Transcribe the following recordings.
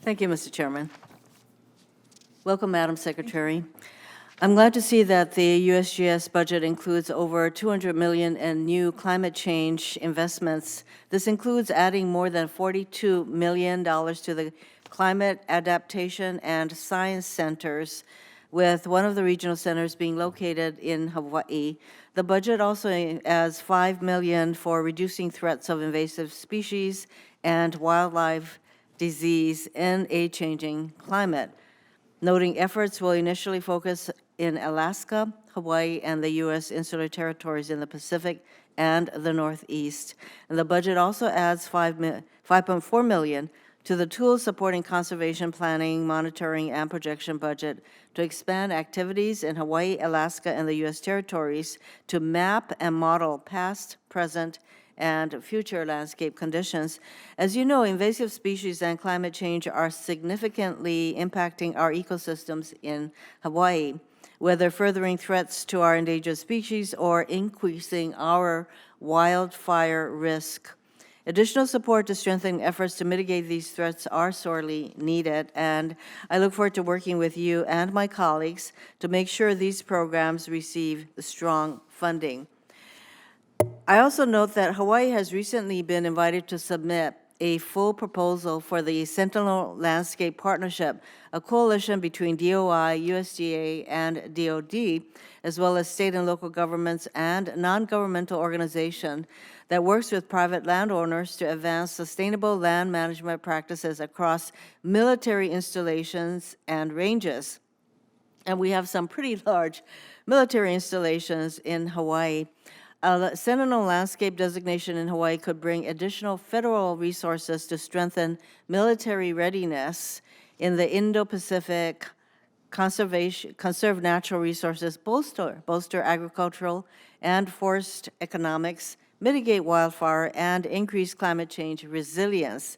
Thank you, Mr. Chairman. Welcome, Madam Secretary. I'm glad to see that the USGS budget includes over $200 million in new climate change investments. This includes adding more than $42 million to the Climate Adaptation and Science Centers, with one of the regional centers being located in Hawaii. The budget also adds $5 million for reducing threats of invasive species and wildlife disease in a changing climate, noting efforts will initially focus in Alaska, Hawaii, and the U.S. insular territories in the Pacific and the Northeast. And the budget also adds $5.4 million to the tools supporting conservation planning, monitoring, and projection budget to expand activities in Hawaii, Alaska, and the U.S. territories to map and model past, present, and future landscape conditions. As you know, invasive species and climate change are significantly impacting our ecosystems in Hawaii, whether furthering threats to our endangered species or increasing our wildfire risk. Additional support to strengthen efforts to mitigate these threats are sorely needed, and I look forward to working with you and my colleagues to make sure these programs receive strong funding. I also note that Hawaii has recently been invited to submit a full proposal for the Sentinel Landscape Partnership, a coalition between DOI, USDA, and DOD, as well as state and local governments and non-governmental organizations that works with private landowners to advance sustainable land management practices across military installations and ranges. And we have some pretty large military installations in Hawaii. Sentinel Landscape designation in Hawaii could bring additional federal resources to strengthen military readiness in the Indo-Pacific, conserve natural resources, bolster agricultural and forest economics, mitigate wildfire, and increase climate change resilience.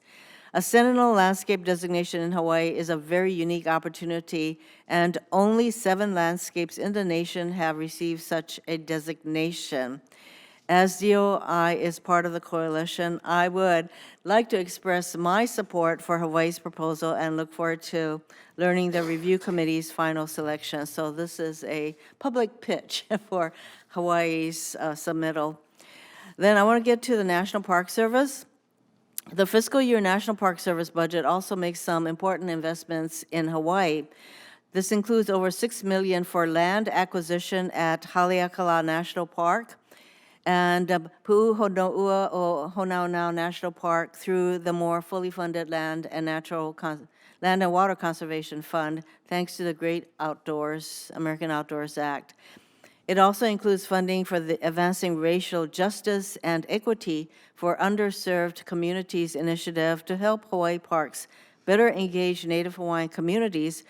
A Sentinel Landscape designation in Hawaii is a very unique opportunity, and only 7 landscapes in the nation have received such a designation. As DOI is part of the coalition, I would like to express my support for Hawaii's proposal and look forward to learning the review committee's final selection. So this is a public pitch for Hawaii's submittal. Then I want to get to the National Park Service. The fiscal year National Park Service budget also makes some important investments in Hawaii. This includes over $6 million for land acquisition at Haleakala National Park and Pu'uhonoua o Honaunau National Park through the more fully funded Land and Water Conservation Fund, thanks to the Great Outdoors, American Outdoors Act. It also includes funding for the Advancing Racial Justice and Equity for Underserved Communities initiative to help Hawaii parks better engage Native Hawaiian communities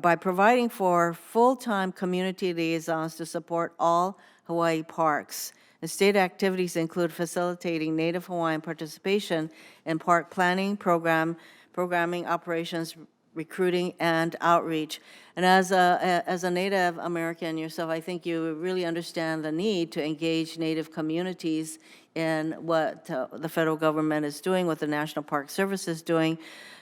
by providing for full-time community liaisons to support all Hawaii parks. The state activities include facilitating Native Hawaiian participation in park planning, programming, operations, recruiting, and outreach. And as a Native American yourself, I think you really understand the need to engage Native communities in what the federal government is doing, what the National Park Service is doing.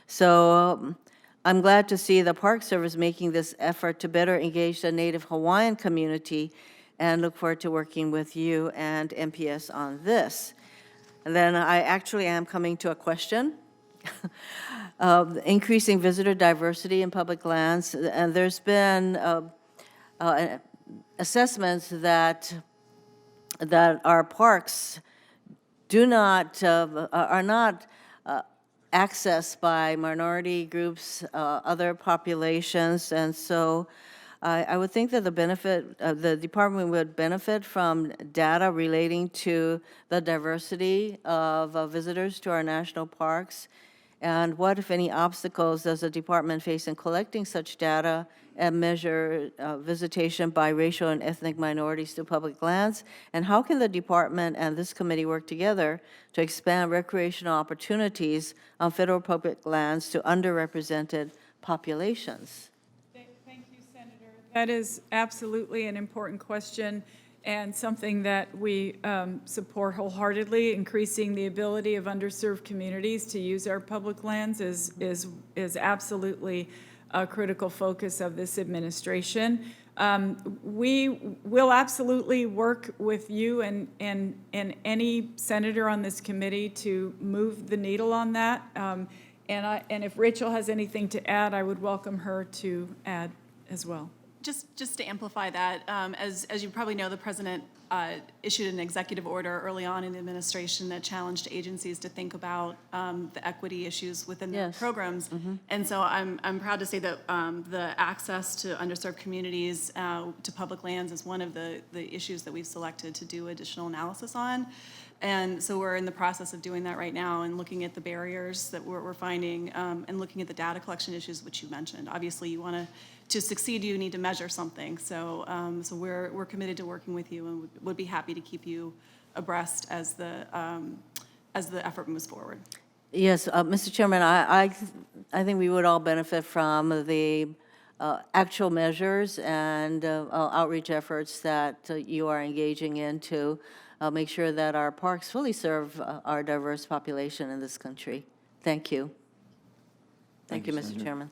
So I'm glad to see the Park Service making this effort to better engage the Native Hawaiian community, and look forward to working with you and NPS on this. And then I actually am coming to a question. Increasing visitor diversity in public lands, and there's been assessments that our parks are not accessed by minority groups, other populations, and so I would think that the department would benefit from data relating to the diversity of visitors to our national parks. And what, if any, obstacles does the department face in collecting such data and measure visitation by racial and ethnic minorities to public lands? And how can the department and this committee work together to expand recreational opportunities on federal public lands to underrepresented populations? Thank you, Senator. That is absolutely an important question. and something that we support wholeheartedly. Increasing the ability of underserved communities to use our public lands is absolutely a critical focus of this administration. We will absolutely work with you and any senator on this committee to move the needle on that. And if Rachel has anything to add, I would welcome her to add as well. Just to amplify that, as you probably know, the president issued an executive order early on in the administration that challenged agencies to think about the equity issues within their Yes. programs. And so I'm proud to say that the access to underserved communities to public lands is one of the issues that we've selected to do additional analysis on. And so we're in the process of doing that right now and looking at the barriers that we're finding and looking at the data collection issues, which you mentioned. Obviously, you want to succeed, you need to measure something. So so we're committed to working with you and would be happy to keep you abreast as the effort moves forward. Yes, Mr. Chairman, I think we would all benefit from the actual measures and outreach efforts that you are engaging in to make sure that our parks fully serve our diverse population in this country. Thank you. Thank you, Mr. Senator. Chairman.